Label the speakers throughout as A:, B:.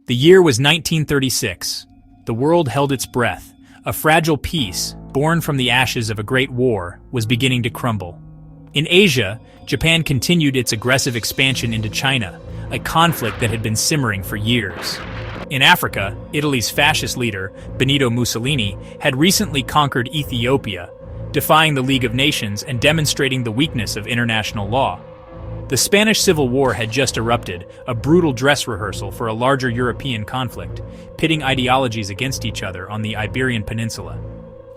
A: The year was 1936. The world held its breath. A fragile peace, born from the ashes of a great war, was beginning to crumble. In Asia, Japan continued its aggressive expansion into China, a conflict that had been simmering for years. In Africa, Italy's fascist leader, Benito Mussolini, had recently conquered Ethiopia, defying the League of Nations and demonstrating the weakness of international law. The Spanish Civil War had just erupted, a brutal dress rehearsal for a larger European conflict, pitting ideologies against each other on the Iberian Peninsula.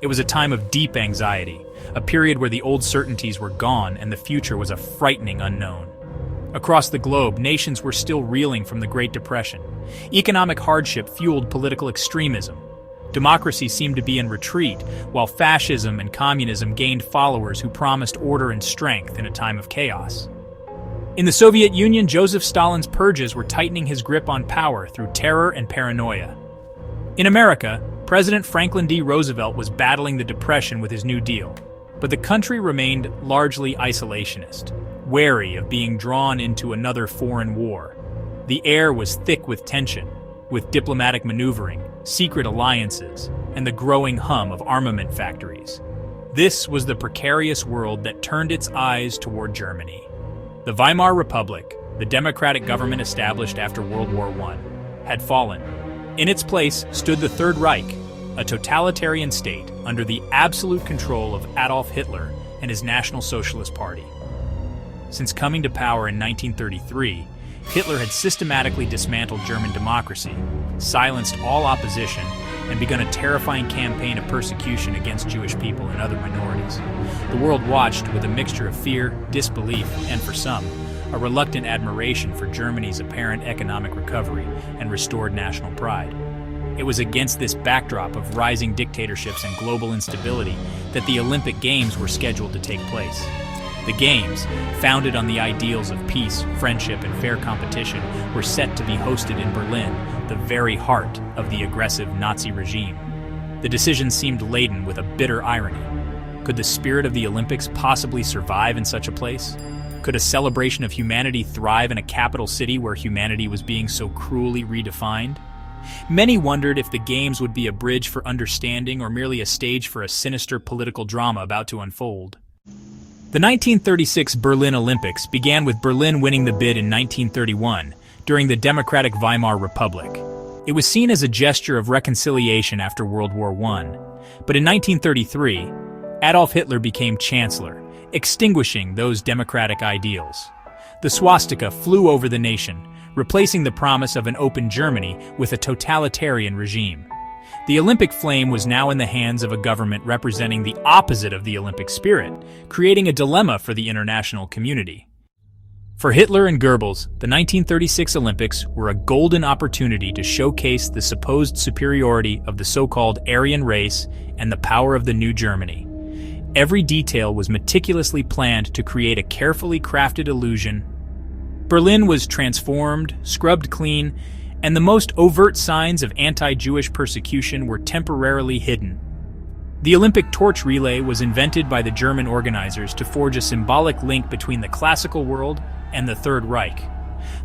A: It was a time of deep anxiety, a period where the old certainties were gone and the future was a frightening unknown. Across the globe, nations were still reeling from the Great Depression. Economic hardship fueled political extremism. Democracy seemed to be in retreat, while fascism and communism gained followers who promised order and strength in a time of chaos. In the Soviet Union, Joseph Stalin's purges were tightening his grip on power through terror and paranoia. In America, President Franklin D. Roosevelt was battling the Depression with his New Deal, but the country remained largely isolationist, wary of being drawn into another foreign war. The air was thick with tension, with diplomatic maneuvering, secret alliances, and the growing hum of armament factories. This was the precarious world that turned its eyes toward Germany. The Weimar Republic, the democratic government established after World War I, had fallen. In its place stood the Third Reich, a totalitarian state under the absolute control of Adolf Hitler and his National Socialist Party. Since coming to power in 1933, Hitler had systematically dismantled German democracy, silenced all opposition, and begun a terrifying campaign of persecution against Jewish people and other minorities. The world watched with a mixture of fear, disbelief, and for some, a reluctant admiration for Germany's apparent economic recovery and restored national pride. It was against this backdrop of rising dictatorships and global instability that the Olympic Games were scheduled to take place. The Games, founded on the ideals of peace, friendship, and fair competition, were set to be hosted in Berlin, the very heart of the aggressive Nazi regime. The decision seemed laden with a bitter irony. Could the spirit of the Olympics possibly survive in such a place? Could a celebration of humanity thrive in a capital city where humanity was being so cruelly redefined? Many wondered if the Games would be a bridge for understanding or merely a stage for a sinister political drama about to unfold. The 1936 Berlin Olympics began with Berlin winning the bid in 1931 during the Democratic Weimar Republic. It was seen as a gesture of reconciliation after World War I. But in 1933, Adolf Hitler became chancellor, extinguishing those democratic ideals. The swastika flew over the nation, replacing the promise of an open Germany with a totalitarian regime. The Olympic flame was now in the hands of a government representing the opposite of the Olympic spirit, creating a dilemma for the international community. For Hitler and Goebbels, the 1936 Olympics were a golden opportunity to showcase the supposed superiority of the so-called Aryan race and the power of the new Germany. Every detail was meticulously planned to create a carefully crafted illusion. Berlin was transformed, scrubbed clean, and the most overt signs of anti-Jewish persecution were temporarily hidden. The Olympic torch relay was invented by the German organizers to forge a symbolic link between the classical world and the Third Reich.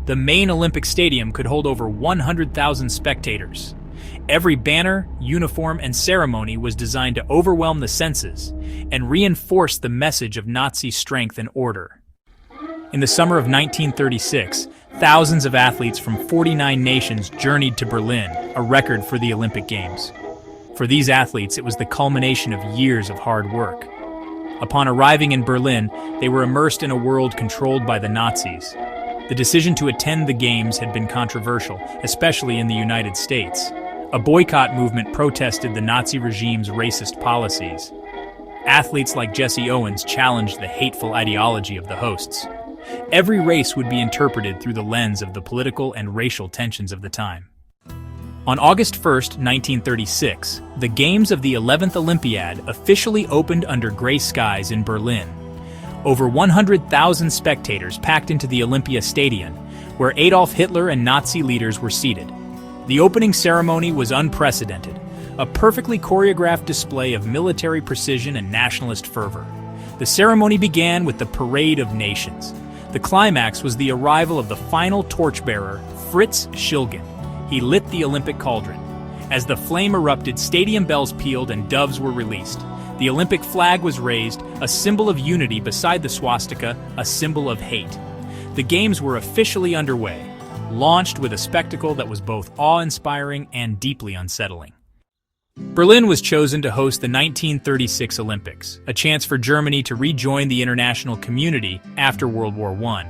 A: The main Olympic stadium could hold over 100,000 spectators. Every banner, uniform, and ceremony was designed to overwhelm the senses and reinforce the message of Nazi strength and order. In the summer of 1936, thousands of athletes from 49 nations journeyed to Berlin, a record for the Olympic Games. For these athletes, it was the culmination of years of hard work. Upon arriving in Berlin, they were immersed in a world controlled by the Nazis. The decision to attend the Games had been controversial, especially in the United States. A boycott movement protested the Nazi regime's racist policies. Athletes like Jesse Owens challenged the hateful ideology of the hosts. Every race would be interpreted through the lens of the political and racial tensions of the time. On August 1, 1936, the Games of the 11th Olympiad officially opened under gray skies in Berlin. Over 100,000 spectators packed into the Olympia Stadium, where Adolf Hitler and Nazi leaders were seated. The opening ceremony was unprecedented, a perfectly choreographed display of military precision and nationalist fervor. The ceremony began with the Parade of Nations. The climax was the arrival of the final torchbearer, Fritz Schilgen. he lit the Olympic cauldron. As the flame erupted, stadium bells pealed and doves were released. The Olympic flag was raised, a symbol of unity beside the swastika, a symbol of hate. The Games were officially underway, launched with a spectacle that was both awe-inspiring and deeply unsettling. Berlin was chosen to host the 1936 Olympics, a chance for Germany to rejoin the international community after World War I.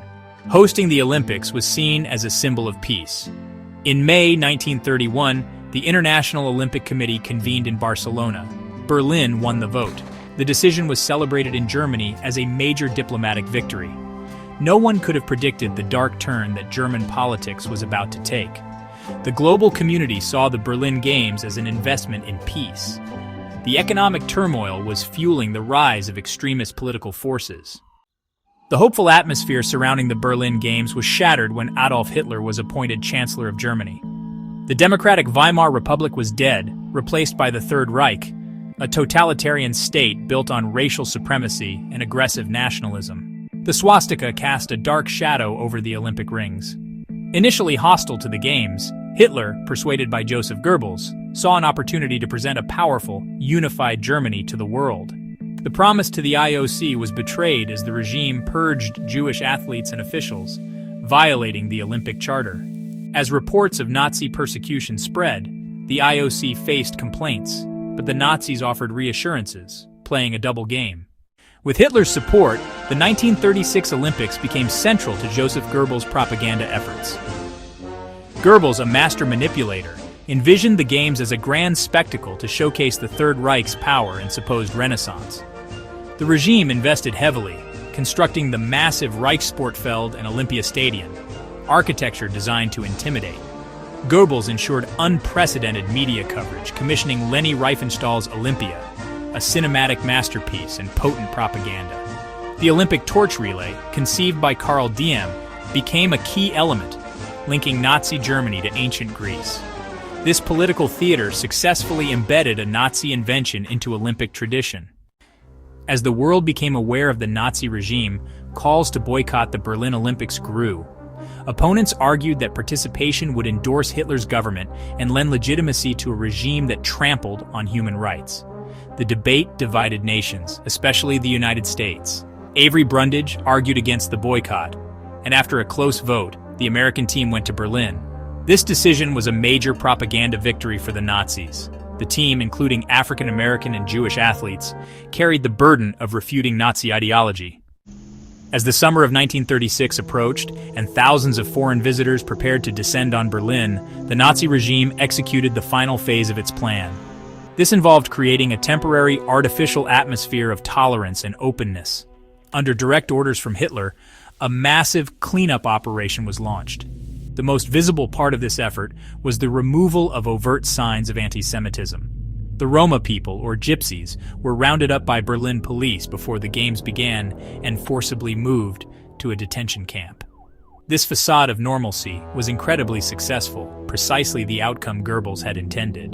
A: Hosting the Olympics was seen as a symbol of peace. In May 1931, the International Olympic Committee convened in Barcelona. Berlin won the vote. The decision was celebrated in Germany as a major diplomatic victory. No one could have predicted the dark turn that German politics was about to take. The global community saw the Berlin Games as an investment in peace. The economic turmoil was fueling the rise of extremist political forces. The hopeful atmosphere surrounding the Berlin Games was shattered when Adolf Hitler was appointed Chancellor of Germany. The democratic Weimar Republic was dead, replaced by the Third Reich, a totalitarian state built on racial supremacy and aggressive nationalism. The swastika cast a dark shadow over the Olympic rings. Initially hostile to the Games, Hitler, persuaded by Joseph Goebbels, saw an opportunity to present a powerful, unified Germany to the world. The promise to the IOC was betrayed as the regime purged Jewish athletes and officials, violating the Olympic Charter. As reports of Nazi persecution spread, the IOC faced complaints, but the Nazis offered reassurances, playing a double game. With Hitler's support, the 1936 Olympics became central to Joseph Goebbels' propaganda efforts. Goebbels, a master manipulator, envisioned the Games as a grand spectacle to showcase the Third Reich's power and supposed renaissance. The regime invested heavily, constructing the massive Reichssportfeld and Olympia Stadium, architecture designed to intimidate. Goebbels ensured unprecedented media coverage, commissioning Leni Riefenstahl's Olympia, a cinematic masterpiece and potent propaganda. The Olympic torch relay, conceived by Karl Diem, became a key element, linking Nazi Germany to ancient Greece. This political theater successfully embedded a Nazi invention into Olympic tradition. As the world became aware of the Nazi regime, calls to boycott the Berlin Olympics grew. Opponents argued that participation would endorse Hitler's government and lend legitimacy to a regime that trampled on human rights. The debate divided nations, especially the United States. Avery Brundage argued against the boycott, and after a close vote, the American team went to Berlin. This decision was a major propaganda victory for the Nazis. The team, including African American and Jewish athletes, carried the burden of refuting Nazi ideology. As the summer of 1936 approached and thousands of foreign visitors prepared to descend on Berlin, the Nazi regime executed the final phase of its plan. This involved creating a temporary artificial atmosphere of tolerance and openness. Under direct orders from Hitler, a massive cleanup operation was launched. The most visible part of this effort was the removal of overt signs of anti-Semitism. The Roma people, or Gypsies, were rounded up by Berlin police before the Games began and forcibly moved to a detention camp. This facade of normalcy was incredibly successful, precisely the outcome Goebbels had intended.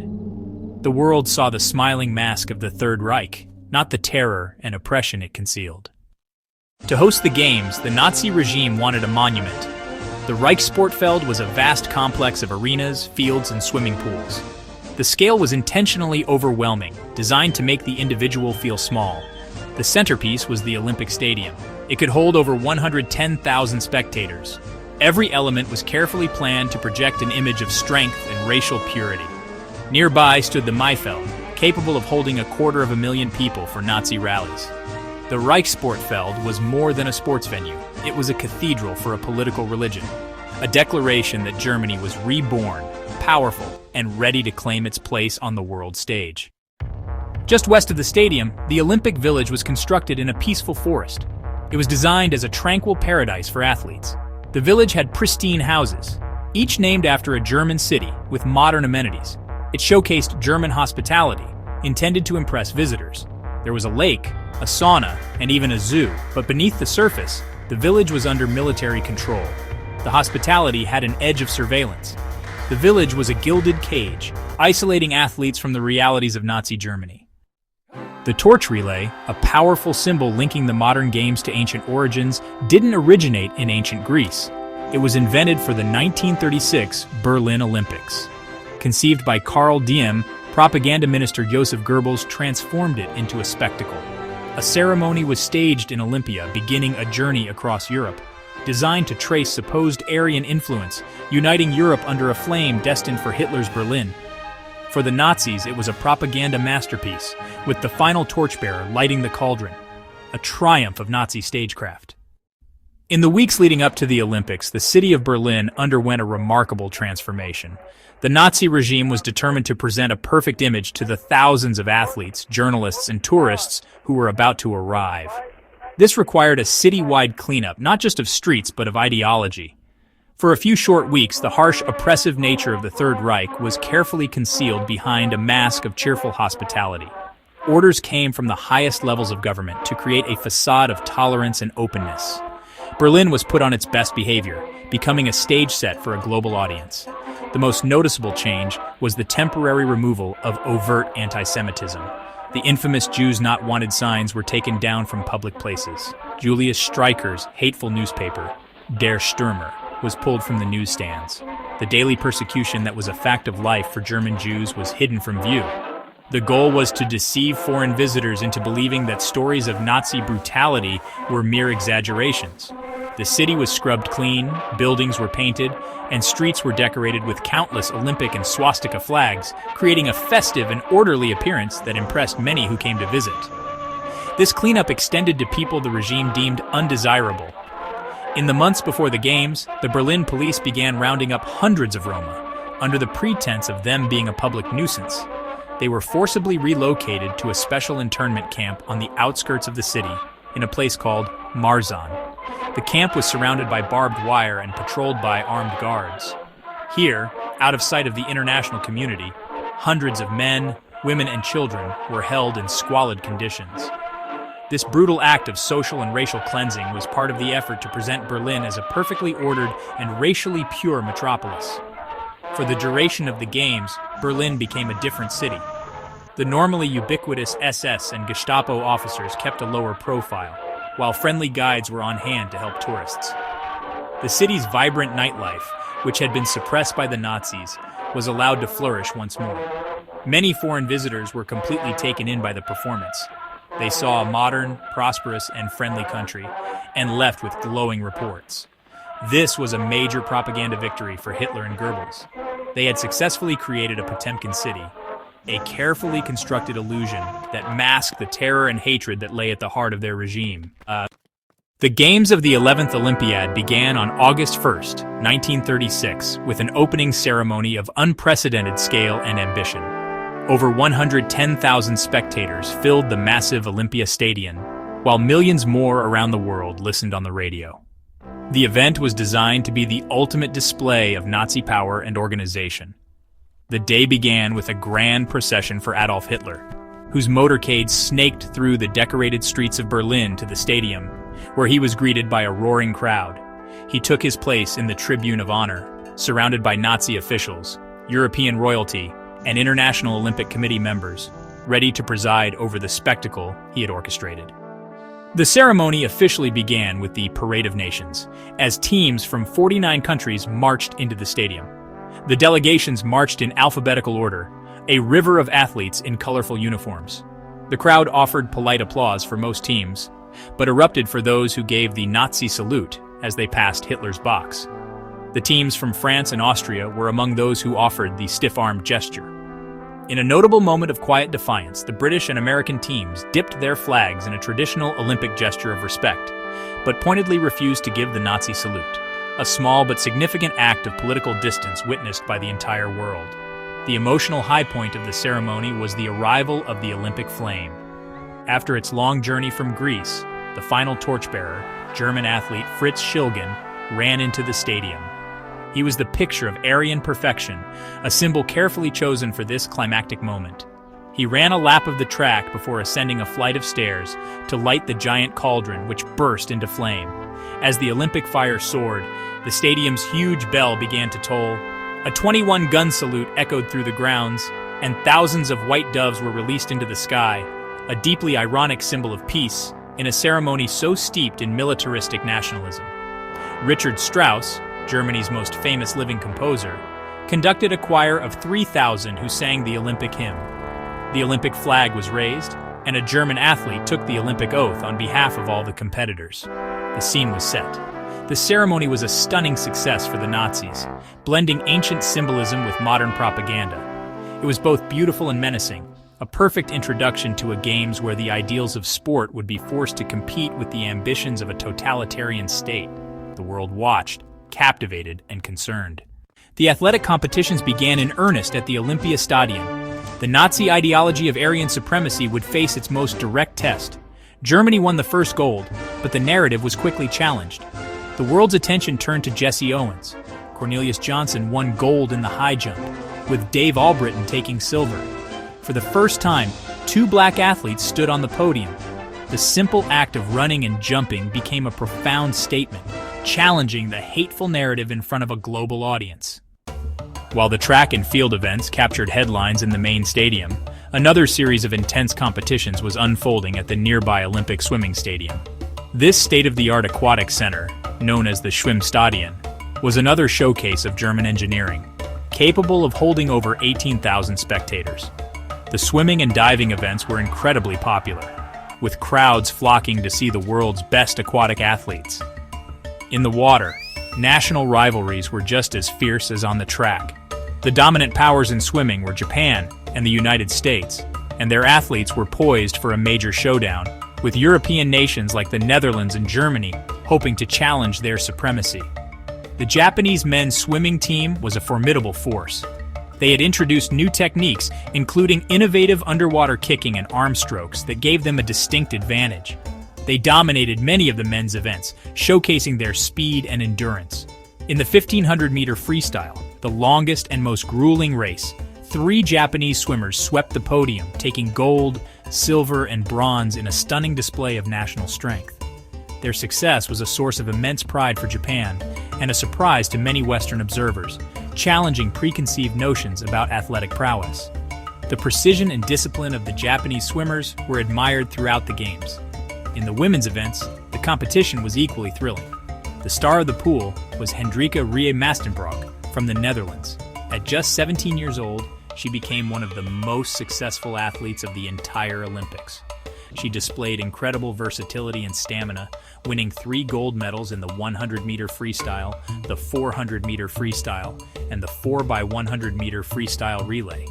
A: The world saw the smiling mask of the Third Reich, not the terror and oppression it concealed. To host the Games, the Nazi regime wanted a monument. The Reichssportfeld was a vast complex of arenas, fields, and swimming pools. The scale was intentionally overwhelming, designed to make the individual feel small. The centerpiece was the Olympic Stadium. It could hold over 110,000 spectators. Every element was carefully planned to project an image of strength and racial purity. Nearby stood the Maifeld, capable of holding 250,000 people for Nazi rallies. The Reichssportfeld was more than a sports venue. It was a cathedral for a political religion, a declaration that Germany was reborn, powerful, and ready to claim its place on the world stage. Just west of the stadium, the Olympic Village was constructed in a peaceful forest. It was designed as a tranquil paradise for athletes. The village had pristine houses, each named after a German city with modern amenities. It showcased German hospitality, intended to impress visitors. There was a lake, a sauna, and even a zoo, but beneath the surface, the village was under military control. The hospitality had an edge of surveillance. The village was a gilded cage, isolating athletes from the realities of Nazi Germany. The torch relay, a powerful symbol linking the modern games to ancient origins, didn't originate in ancient Greece. It was invented for the 1936 Berlin Olympics. Conceived by Karl Diem, propaganda minister Joseph Goebbels transformed it into a spectacle. A ceremony was staged in Olympia, beginning a journey across Europe, designed to trace supposed Aryan influence, uniting Europe under a flame destined for Hitler's Berlin. For the Nazis, it was a propaganda masterpiece, with the final torchbearer lighting the cauldron, a triumph of Nazi stagecraft. In the weeks leading up to the Olympics, the city of Berlin underwent a remarkable transformation. The Nazi regime was determined to present a perfect image to the thousands of athletes, journalists, and tourists who were about to arrive. This required a city-wide cleanup, not just of streets, but of ideology. For a few short weeks, the harsh, oppressive nature of the Third Reich was carefully concealed behind a mask of cheerful hospitality. Orders came from the highest levels of government to create a facade of tolerance and openness. Berlin was put on its best behavior, becoming a stage set for a global audience. The most noticeable change was the temporary removal of overt anti-Semitism. The infamous Jews Not Wanted signs were taken down from public places. Julius Streicher's hateful newspaper, Der Stürmer, was pulled from the newsstands. The daily persecution that was a fact of life for German Jews was hidden from view. The goal was to deceive foreign visitors into believing that stories of Nazi brutality were mere exaggerations. The city was scrubbed clean, buildings were painted, and streets were decorated with countless Olympic and swastika flags, creating a festive and orderly appearance that impressed many who came to visit. This cleanup extended to people the regime deemed undesirable. In the months before the Games, the Berlin police began rounding up hundreds of Roma, under the pretense of them being a public nuisance. They were forcibly relocated to a special internment camp on the outskirts of the city, in a place called Marzahn. The camp was surrounded by barbed wire and patrolled by armed guards. Here, out of sight of the international community, hundreds of men, women, and children were held in squalid conditions. This brutal act of social and racial cleansing was part of the effort to present Berlin as a perfectly ordered and racially pure metropolis. For the duration of the Games, Berlin became a different city. The normally ubiquitous SS and Gestapo officers kept a lower profile, while friendly guides were on hand to help tourists. The city's vibrant nightlife, which had been suppressed by the Nazis, was allowed to flourish once more. Many foreign visitors were completely taken in by the performance. They saw a modern, prosperous, and friendly country, and left with glowing reports. This was a major propaganda victory for Hitler and Goebbels. They had successfully created a Potemkin city, a carefully constructed illusion that masked the terror and hatred that lay at the heart of their regime. The Games of the 11th Olympiad began on August 1st, 1936, with an opening ceremony of unprecedented scale and ambition. Over 110,000 spectators filled the massive Olympia Stadium, while millions more around the world listened on the radio. The event was designed to be the ultimate display of Nazi power and organization. The day began with a grand procession for Adolf Hitler, whose motorcade snaked through the decorated streets of Berlin to the stadium, where he was greeted by a roaring crowd. He took his place in the Tribune of Honor, surrounded by Nazi officials, European royalty, and International Olympic Committee members, ready to preside over the spectacle he had orchestrated. The ceremony officially began with the Parade of Nations, as teams from 49 countries marched into the stadium. The delegations marched in alphabetical order, a river of athletes in colorful uniforms. The crowd offered polite applause for most teams, but erupted for those who gave the Nazi salute as they passed Hitler's box. The teams from France and Austria were among those who offered the stiff-armed gesture. In a notable moment of quiet defiance, the British and American teams dipped their flags in a traditional Olympic gesture of respect, but pointedly refused to give the Nazi salute, a small but significant act of political distance witnessed by the entire world. The emotional high point of the ceremony was the arrival of the Olympic flame. After its long journey from Greece, the final torchbearer, German athlete Fritz Schilgen, ran into the stadium. He was the picture of Aryan perfection, a symbol carefully chosen for this climactic moment. He ran a lap of the track before ascending a flight of stairs to light the giant cauldron, which burst into flame. As the Olympic fire soared, the stadium's huge bell began to toll. A 21-gun salute echoed through the grounds, and thousands of white doves were released into the sky, a deeply ironic symbol of peace in a ceremony so steeped in militaristic nationalism. Richard Strauss, Germany's most famous living composer, conducted a choir of 3,000 who sang the Olympic hymn. The Olympic flag was raised, and a German athlete took the Olympic oath on behalf of all the competitors. The scene was set. The ceremony was a stunning success for the Nazis, blending ancient symbolism with modern propaganda. It was both beautiful and menacing, a perfect introduction to a games where the ideals of sport would be forced to compete with the ambitions of a totalitarian state. The world watched, captivated, and concerned. The athletic competitions began in earnest at the Olympiastadion. The Nazi ideology of Aryan supremacy would face its most direct test. Germany won the first gold, but the narrative was quickly challenged. The world's attention turned to Jesse Owens. Cornelius Johnson won gold in the high jump, with Dave Albritton taking silver. For the first time, two black athletes stood on the podium. The simple act of running and jumping became a profound statement, challenging the hateful narrative in front of a global audience. While the track and field events captured headlines in the main stadium, another series of intense competitions was unfolding at the nearby Olympic swimming stadium. This state-of-the-art aquatic center, known as the Schwimmstadion, was another showcase of German engineering, capable of holding over 18,000 spectators. The swimming and diving events were incredibly popular, with crowds flocking to see the world's best aquatic athletes. In the water, national rivalries were just as fierce as on the track. The dominant powers in swimming were Japan and the United States, and their athletes were poised for a major showdown, with European nations like the Netherlands and Germany hoping to challenge their supremacy. The Japanese men's swimming team was a formidable force. They had introduced new techniques, including innovative underwater kicking and arm strokes that gave them a distinct advantage. They dominated many of the men's events, showcasing their speed and endurance. In the 1,500-meter freestyle, the longest and most grueling race, 3 Japanese swimmers swept the podium, taking gold, silver, and bronze in a stunning display of national strength. Their success was a source of immense pride for Japan and a surprise to many Western observers, challenging preconceived notions about athletic prowess. The precision and discipline of the Japanese swimmers were admired throughout the Games. In the women's events, the competition was equally thrilling. The star of the pool was Hendrika Rie Mastenbroek from the Netherlands. At just 17 years old, she became one of the most successful athletes of the entire Olympics. She displayed incredible versatility and stamina, winning 3 gold medals in the 100-meter freestyle, the 400-meter freestyle, and the 4x100-meter freestyle relay.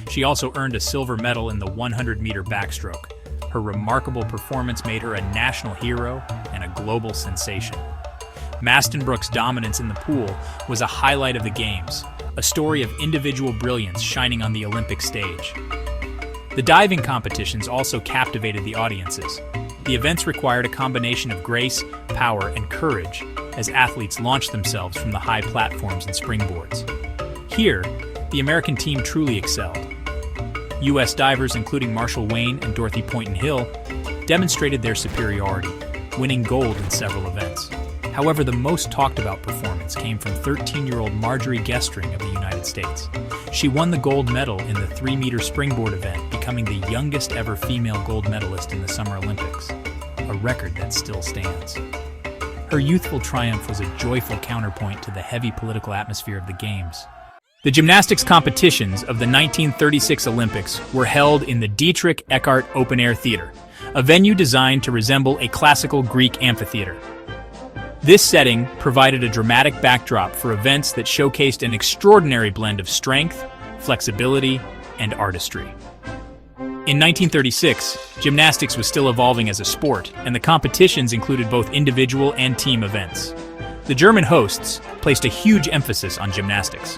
A: She also earned a silver medal in the 100-meter backstroke. Her remarkable performance made her a national hero and a global sensation. Mastenbroek's dominance in the pool was a highlight of the Games, a story of individual brilliance shining on the Olympic stage. The diving competitions also captivated the audiences. The events required a combination of grace, power, and courage as athletes launched themselves from the high platforms and springboards. Here, the American team truly excelled. U.S. divers including Marshall Wayne and Dorothy Pointon-Hill demonstrated their superiority, winning gold in several events. However, the most talked about performance came from 13-year-old Marjorie Gestring of the United States. She won the gold medal in the 3-meter springboard event, becoming the youngest ever female gold medalist in the Summer Olympics, a record that still stands. Her youthful triumph was a joyful counterpoint to the heavy political atmosphere of the Games. The gymnastics competitions of the 1936 Olympics were held in the Dietrich Eckart Open Air Theater, a venue designed to resemble a classical Greek amphitheater. This setting provided a dramatic backdrop for events that showcased an extraordinary blend of strength, flexibility, and artistry. In 1936, gymnastics was still evolving as a sport, and the competitions included both individual and team events. The German hosts placed a huge emphasis on gymnastics,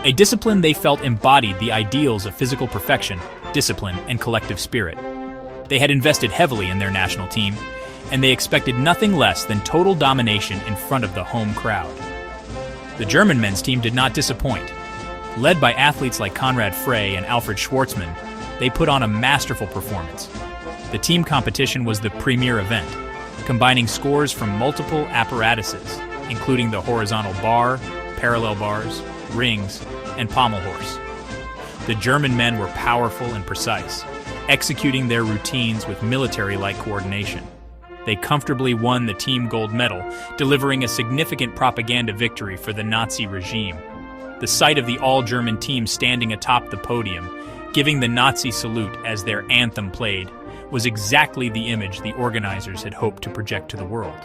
A: a discipline they felt embodied the ideals of physical perfection, discipline, and collective spirit. They had invested heavily in their national team, and they expected nothing less than total domination in front of the home crowd. The German men's team did not disappoint. Led by athletes like Konrad Frey and Alfred Schwartzmann, they put on a masterful performance. The team competition was the premier event, combining scores from multiple apparatuses, including the horizontal bar, parallel bars, rings, and pommel horse. The German men were powerful and precise, executing their routines with military-like coordination. They comfortably won the team gold medal, delivering a significant propaganda victory for the Nazi regime. The sight of the all-German team standing atop the podium, giving the Nazi salute as their anthem played, was exactly the image the organizers had hoped to project to the world.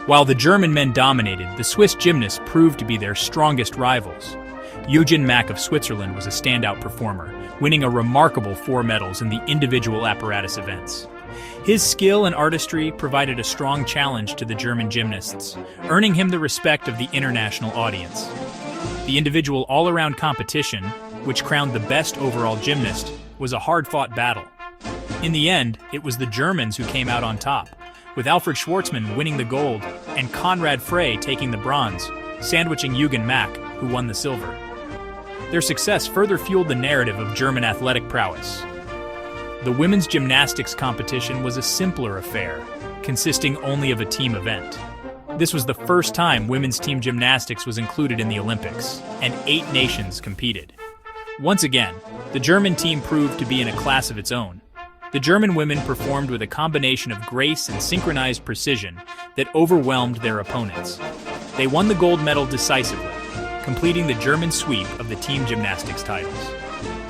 A: While the German men dominated, the Swiss gymnasts proved to be their strongest rivals. Eugen Mack of Switzerland was a standout performer, winning a remarkable 4 medals in the individual apparatus events. His skill and artistry provided a strong challenge to the German gymnasts, earning him the respect of the international audience. The individual all-around competition, which crowned the best overall gymnast, was a hard-fought battle. In the end, it was the Germans who came out on top, with Alfred Schwartzmann winning the gold and Conrad Frey taking the bronze, sandwiching Eugen Mack, who won the silver. Their success further fueled the narrative of German athletic prowess. The women's gymnastics competition was a simpler affair, consisting only of a team event. This was the first time women's team gymnastics was included in the Olympics, and 8 nations competed. Once again, the German team proved to be in a class of its own. The German women performed with a combination of grace and synchronized precision that overwhelmed their opponents. They won the gold medal decisively, completing the German sweep of the team gymnastics titles.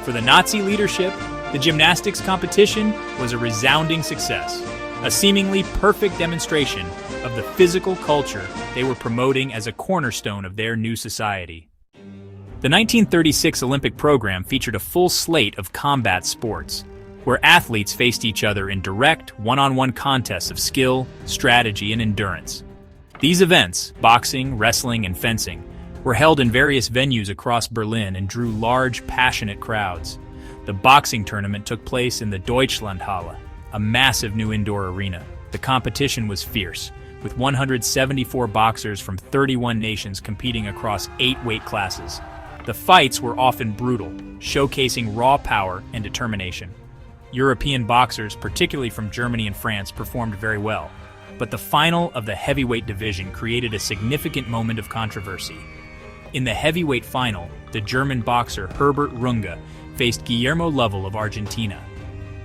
A: For the Nazi leadership, the gymnastics competition was a resounding success, a seemingly perfect demonstration of the physical culture they were promoting as a cornerstone of their new society. The 1936 Olympic program featured a full slate of combat sports, where athletes faced each other in direct, one-on-one contests of skill, strategy, and endurance. These events, boxing, wrestling, and fencing, were held in various venues across Berlin and drew large, passionate crowds. The boxing tournament took place in the Deutschlandhalle, a massive new indoor arena. The competition was fierce, with 174 boxers from 31 nations competing across 8 weight classes. The fights were often brutal, showcasing raw power and determination. European boxers, particularly from Germany and France, performed very well, but the final of the heavyweight division created a significant moment of controversy. In the heavyweight final, the German boxer Herbert Runge faced Guillermo Lovell of Argentina.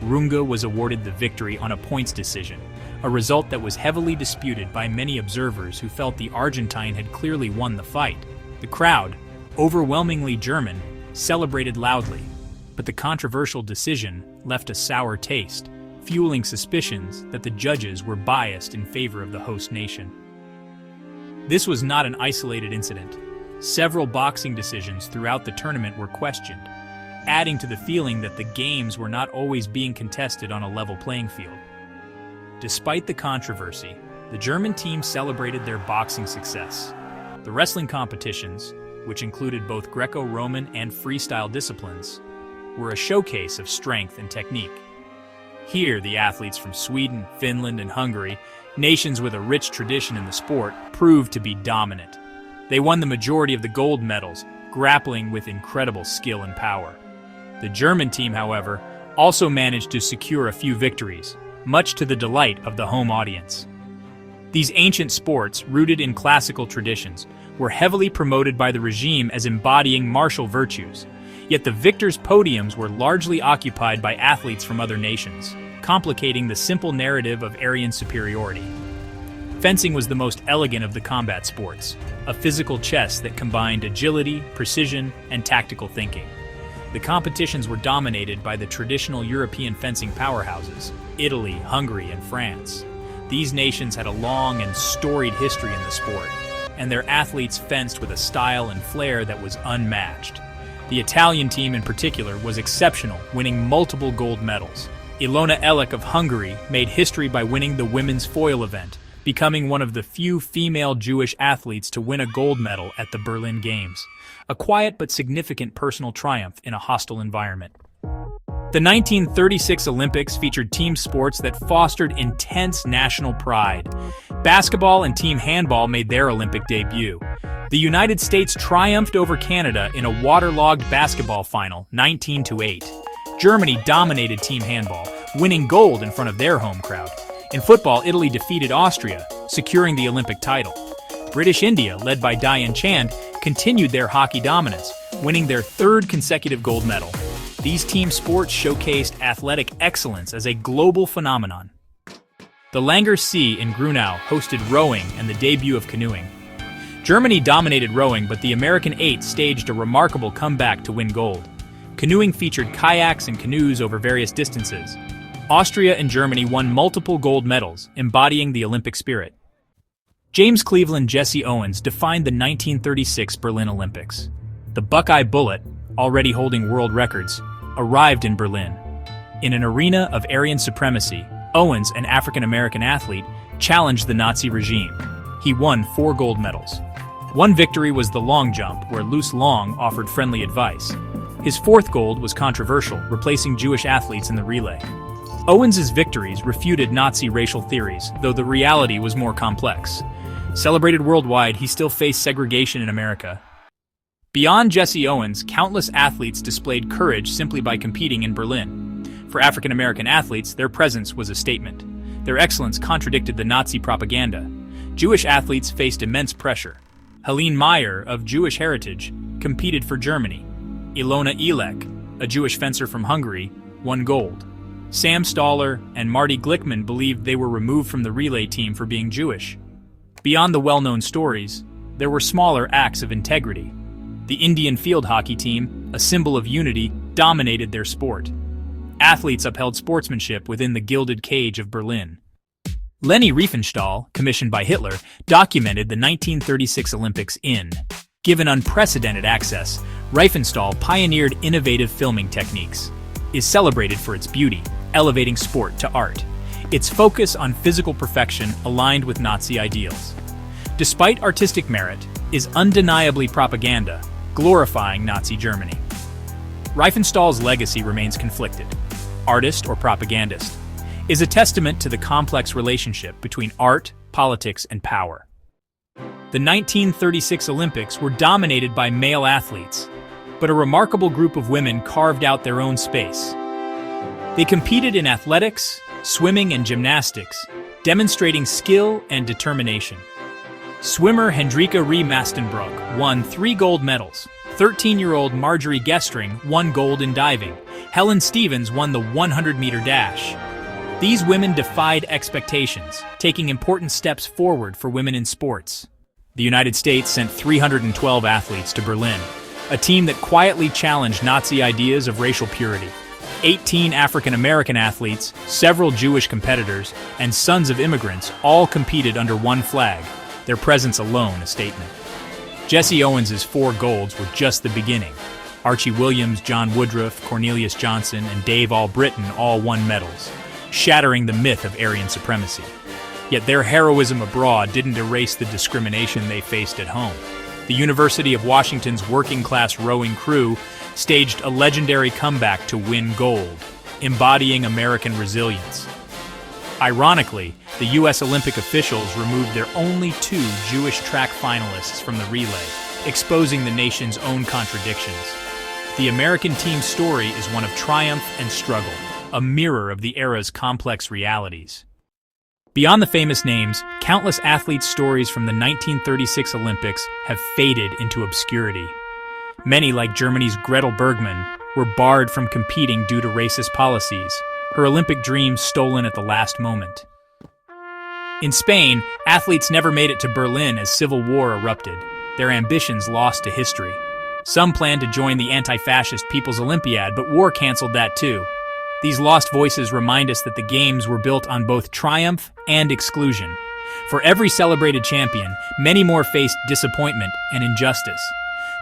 A: Runge was awarded the victory on a points decision, a result that was heavily disputed by many observers who felt the Argentine had clearly won the fight. The crowd, overwhelmingly German, celebrated loudly, but the controversial decision left a sour taste, fueling suspicions that the judges were biased in favor of the host nation. This was not an isolated incident. Several boxing decisions throughout the tournament were questioned, adding to the feeling that the games were not always being contested on a level playing field. Despite the controversy, the German team celebrated their boxing success. The wrestling competitions, which included both Greco-Roman and freestyle disciplines, were a showcase of strength and technique. Here, the athletes from Sweden, Finland, and Hungary, nations with a rich tradition in the sport, proved to be dominant. They won the majority of the gold medals, grappling with incredible skill and power. The German team, however, also managed to secure a few victories, much to the delight of the home audience. These ancient sports, rooted in classical traditions, were heavily promoted by the regime as embodying martial virtues. Yet the victors' podiums were largely occupied by athletes from other nations, complicating the simple narrative of Aryan superiority. Fencing was the most elegant of the combat sports, a physical chess that combined agility, precision, and tactical thinking. The competitions were dominated by the traditional European fencing powerhouses, Italy, Hungary, and France. These nations had a long and storied history in the sport, and their athletes fenced with a style and flair that was unmatched. The Italian team in particular was exceptional, winning multiple gold medals. Ilona Elic of Hungary made history by winning the women's foil event, becoming one of the few female Jewish athletes to win a gold medal at the Berlin Games, a quiet but significant personal triumph in a hostile environment. The 1936 Olympics featured team sports that fostered intense national pride. Basketball and team handball made their Olympic debut. The United States triumphed over Canada in a waterlogged basketball final, 19-8. Germany dominated team handball, winning gold in front of their home crowd. In football, Italy defeated Austria, securing the Olympic title. British India, led by Dhyan Chand, continued their hockey dominance, winning their 3rd consecutive gold medal. These team sports showcased athletic excellence as a global phenomenon. The Langer See in Grunau hosted rowing and the debut of canoeing. Germany dominated rowing, but the American eight staged a remarkable comeback to win gold. Canoeing featured kayaks and canoes over various distances. Austria and Germany won multiple gold medals, embodying the Olympic spirit. James Cleveland Jesse Owens defined the 1936 Berlin Olympics. The Buckeye Bullet, already holding world records, arrived in Berlin. In an arena of Aryan supremacy, Owens, an African-American athlete, challenged the Nazi regime. He won 4 gold medals. One victory was the long jump, where Luce Long offered friendly advice. His 4th gold was controversial, replacing Jewish athletes in the relay. Owens's victories refuted Nazi racial theories, though the reality was more complex. Celebrated worldwide, he still faced segregation in America. Beyond Jesse Owens, countless athletes displayed courage simply by competing in Berlin. For African-American athletes, their presence was a statement. Their excellence contradicted the Nazi propaganda. Jewish athletes faced immense pressure. Helene Meyer, of Jewish heritage, competed for Germany. Ilona Ilek, a Jewish fencer from Hungary, won gold. Sam Stoller and Marty Glickman believed they were removed from the relay team for being Jewish. Beyond the well-known stories, there were smaller acts of integrity. The Indian field hockey team, a symbol of unity, dominated their sport. Athletes upheld sportsmanship within the gilded cage of Berlin. Leni Riefenstahl, commissioned by Hitler, documented the 1936 Olympics in. Given unprecedented access, Riefenstahl pioneered innovative filming techniques. Is celebrated for its beauty, elevating sport to art. Its focus on physical perfection aligned with Nazi ideals. Despite artistic merit, is undeniably propaganda, glorifying Nazi Germany. Riefenstahl's legacy remains conflicted. Artist or propagandist, is a testament to the complex relationship between art, politics, and power. The 1936 Olympics were dominated by male athletes, but a remarkable group of women carved out their own space. They competed in athletics, swimming, and gymnastics, demonstrating skill and determination. Swimmer Hendrika Rie Mastenbroek won 3 gold medals. 13-year-old Marjorie Gestring won gold in diving. Helen Stevens won the 100-meter dash. These women defied expectations, taking important steps forward for women in sports. The United States sent 312 athletes to Berlin, a team that quietly challenged Nazi ideas of racial purity. 18 African-American athletes, several Jewish competitors, and sons of immigrants all competed under one flag, their presence alone a statement. Jesse Owens' 4 golds were just the beginning. Archie Williams, John Woodruff, Cornelius Johnson, and Dave Albritton all won medals, shattering the myth of Aryan supremacy. Yet their heroism abroad didn't erase the discrimination they faced at home. The University of Washington's working-class rowing crew staged a legendary comeback to win gold, embodying American resilience. Ironically, the U.S. Olympic officials removed their only 2 Jewish track finalists from the relay, exposing the nation's own contradictions. The American team's story is one of triumph and struggle, a mirror of the era's complex realities. Beyond the famous names, countless athletes' stories from the 1936 Olympics have faded into obscurity. Many, like Germany's Gretel Bergmann, were barred from competing due to racist policies, her Olympic dreams stolen at the last moment. In Spain, athletes never made it to Berlin as civil war erupted, their ambitions lost to history. Some planned to join the anti-fascist People's Olympiad, but war canceled that too. These lost voices remind us that the Games were built on both triumph and exclusion. For every celebrated champion, many more faced disappointment and injustice.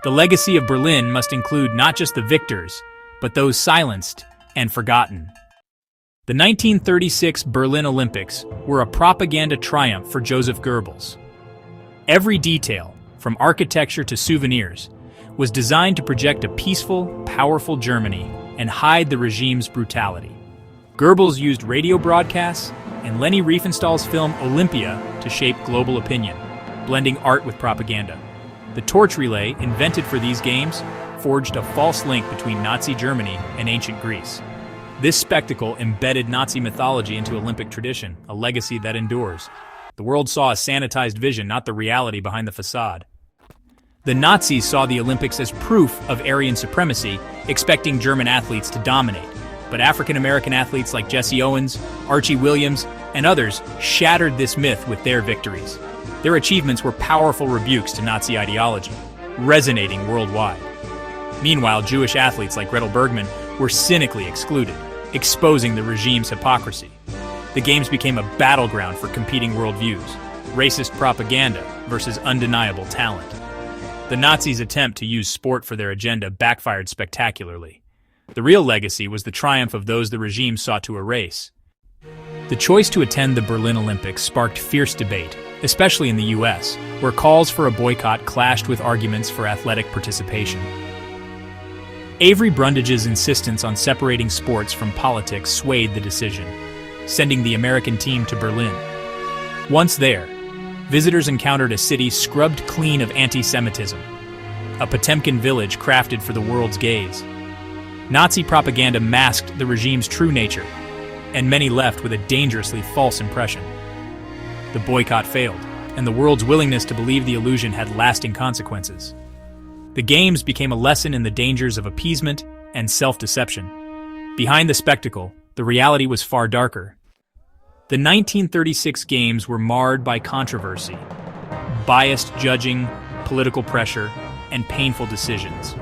A: The legacy of Berlin must include not just the victors, but those silenced and forgotten. The 1936 Berlin Olympics were a propaganda triumph for Joseph Goebbels. Every detail, from architecture to souvenirs, was designed to project a peaceful, powerful Germany and hide the regime's brutality. Goebbels used radio broadcasts and Leni Riefenstahl's film Olympia to shape global opinion, blending art with propaganda. The torch relay, invented for these games, forged a false link between Nazi Germany and ancient Greece. This spectacle embedded Nazi mythology into Olympic tradition, a legacy that endures. The world saw a sanitized vision, not the reality behind the facade. The Nazis saw the Olympics as proof of Aryan supremacy, expecting German athletes to dominate. but African-American athletes like Jesse Owens, Archie Williams, and others shattered this myth with their victories. Their achievements were powerful rebukes to Nazi ideology, resonating worldwide. Meanwhile, Jewish athletes like Gretel Bergmann were cynically excluded, exposing the regime's hypocrisy. The Games became a battleground for competing worldviews, racist propaganda versus undeniable talent. The Nazis' attempt to use sport for their agenda backfired spectacularly. The real legacy was the triumph of those the regime sought to erase. The choice to attend the Berlin Olympics sparked fierce debate, especially in the US, where calls for a boycott clashed with arguments for athletic participation. Avery Brundage's insistence on separating sports from politics swayed the decision, sending the American team to Berlin. Once there, visitors encountered a city scrubbed clean of anti-Semitism, a Potemkin village crafted for the world's gaze. Nazi propaganda masked the regime's true nature, and many left with a dangerously false impression. The boycott failed, and the world's willingness to believe the illusion had lasting consequences. The Games became a lesson in the dangers of appeasement and self-deception. Behind the spectacle, the reality was far darker. The 1936 Games were marred by controversy, biased judging, political pressure, and painful decisions.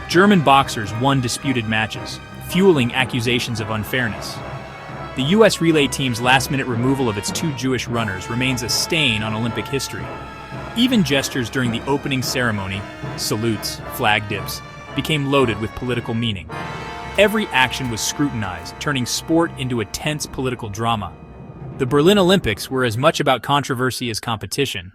A: German boxers won disputed matches, fueling accusations of unfairness. The U.S. relay team's last-minute removal of its 2 Jewish runners remains a stain on Olympic history. Even gestures during the opening ceremony, salutes, flag dips, became loaded with political meaning. Every action was scrutinized, turning sport into a tense political drama. The Berlin Olympics were as much about controversy as competition.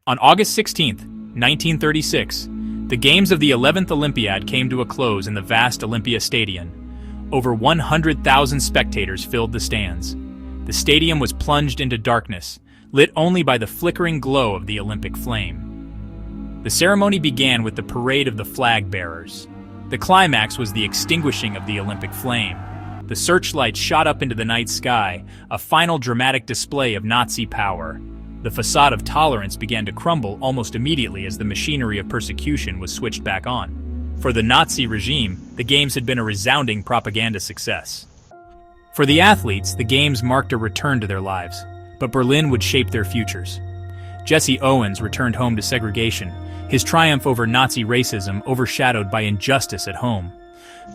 A: On August 16, 1936, the Games of the 11th Olympiad came to a close in the vast Olympia Stadium. Over 100,000 spectators filled the stands. The stadium was plunged into darkness, lit only by the flickering glow of the Olympic flame. The ceremony began with the parade of the flag bearers. The climax was the extinguishing of the Olympic flame. The searchlight shot up into the night sky, a final dramatic display of Nazi power. The facade of tolerance began to crumble almost immediately as the machinery of persecution was switched back on. For the Nazi regime, the Games had been a resounding propaganda success. For the athletes, the Games marked a return to their lives, but Berlin would shape their futures. Jesse Owens returned home to segregation, his triumph over Nazi racism overshadowed by injustice at home.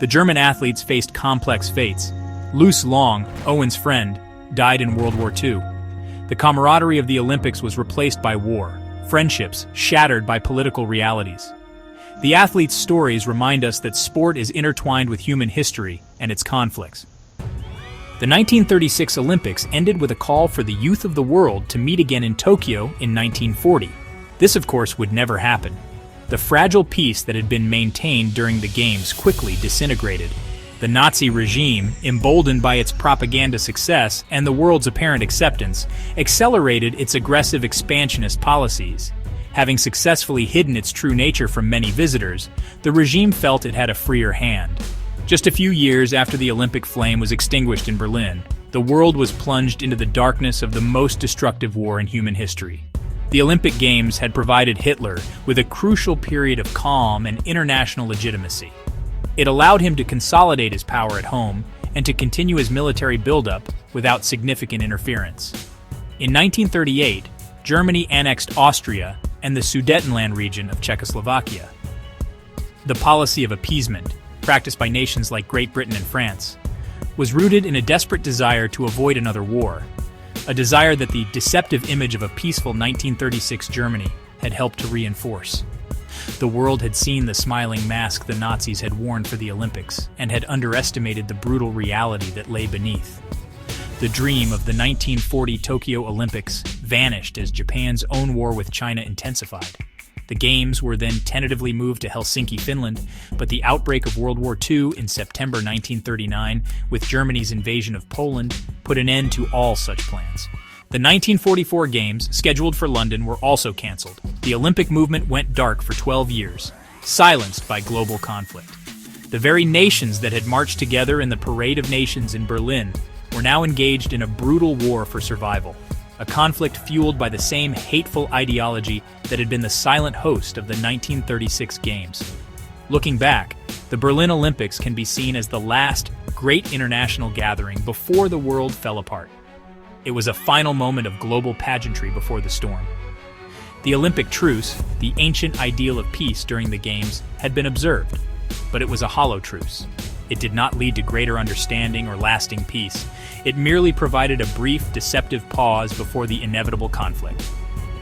A: The German athletes faced complex fates. Luce Long, Owens' friend, died in World War II. The camaraderie of the Olympics was replaced by war, friendships shattered by political realities. The athletes' stories remind us that sport is intertwined with human history and its conflicts. The 1936 Olympics ended with a call for the youth of the world to meet again in Tokyo in 1940. This, of course, would never happen. The fragile peace that had been maintained during the Games quickly disintegrated. The Nazi regime, emboldened by its propaganda success and the world's apparent acceptance, accelerated its aggressive expansionist policies. Having successfully hidden its true nature from many visitors, the regime felt it had a freer hand. Just a few years after the Olympic flame was extinguished in Berlin, the world was plunged into the darkness of the most destructive war in human history. The Olympic Games had provided Hitler with a crucial period of calm and international legitimacy. It allowed him to consolidate his power at home and to continue his military buildup without significant interference. In 1938, Germany annexed Austria and the Sudetenland region of Czechoslovakia. The policy of appeasement, practiced by nations like Great Britain and France, was rooted in a desperate desire to avoid another war, a desire that the deceptive image of a peaceful 1936 Germany had helped to reinforce. The world had seen the smiling mask the Nazis had worn for the Olympics and had underestimated the brutal reality that lay beneath. The dream of the 1940 Tokyo Olympics vanished as Japan's own war with China intensified. The Games were then tentatively moved to Helsinki, Finland, but the outbreak of World War II in September 1939, with Germany's invasion of Poland, put an end to all such plans. The 1944 Games, scheduled for London, were also cancelled. The Olympic movement went dark for 12 years, silenced by global conflict. The very nations that had marched together in the Parade of Nations in Berlin were now engaged in a brutal war for survival, a conflict fueled by the same hateful ideology that had been the silent host of the 1936 Games. Looking back, the Berlin Olympics can be seen as the last great international gathering before the world fell apart. It was a final moment of global pageantry before the storm. The Olympic truce, the ancient ideal of peace during the Games, had been observed, but it was a hollow truce. It did not lead to greater understanding or lasting peace. It merely provided a brief, deceptive pause before the inevitable conflict.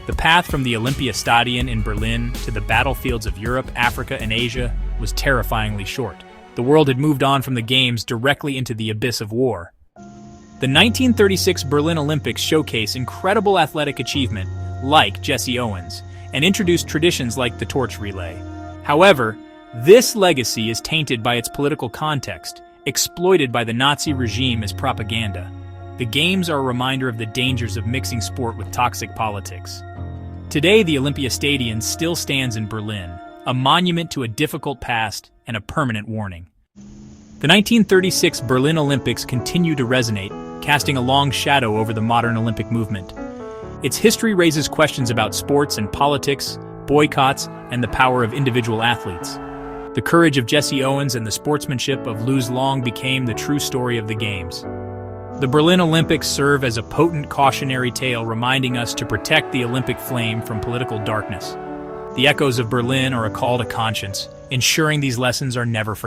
A: The path from the Olympiastadion in Berlin to the battlefields of Europe, Africa, and Asia was terrifyingly short. The world had moved on from the Games directly into the abyss of war. The 1936 Berlin Olympics showcase incredible athletic achievement, like Jesse Owens, and introduced traditions like the torch relay. However, this legacy is tainted by its political context, exploited by the Nazi regime as propaganda. The Games are a reminder of the dangers of mixing sport with toxic politics. Today, the Olympiastadion still stands in Berlin, a monument to a difficult past and a permanent warning. The 1936 Berlin Olympics continue to resonate, casting a long shadow over the modern Olympic movement. Its history raises questions about sports and politics, boycotts, and the power of individual athletes. The courage of Jesse Owens and the sportsmanship of Luz Long became the true story of the Games. The Berlin Olympics serve as a potent cautionary tale reminding us to protect the Olympic flame from political darkness. The echoes of Berlin are a call to conscience, ensuring these lessons are never forgotten.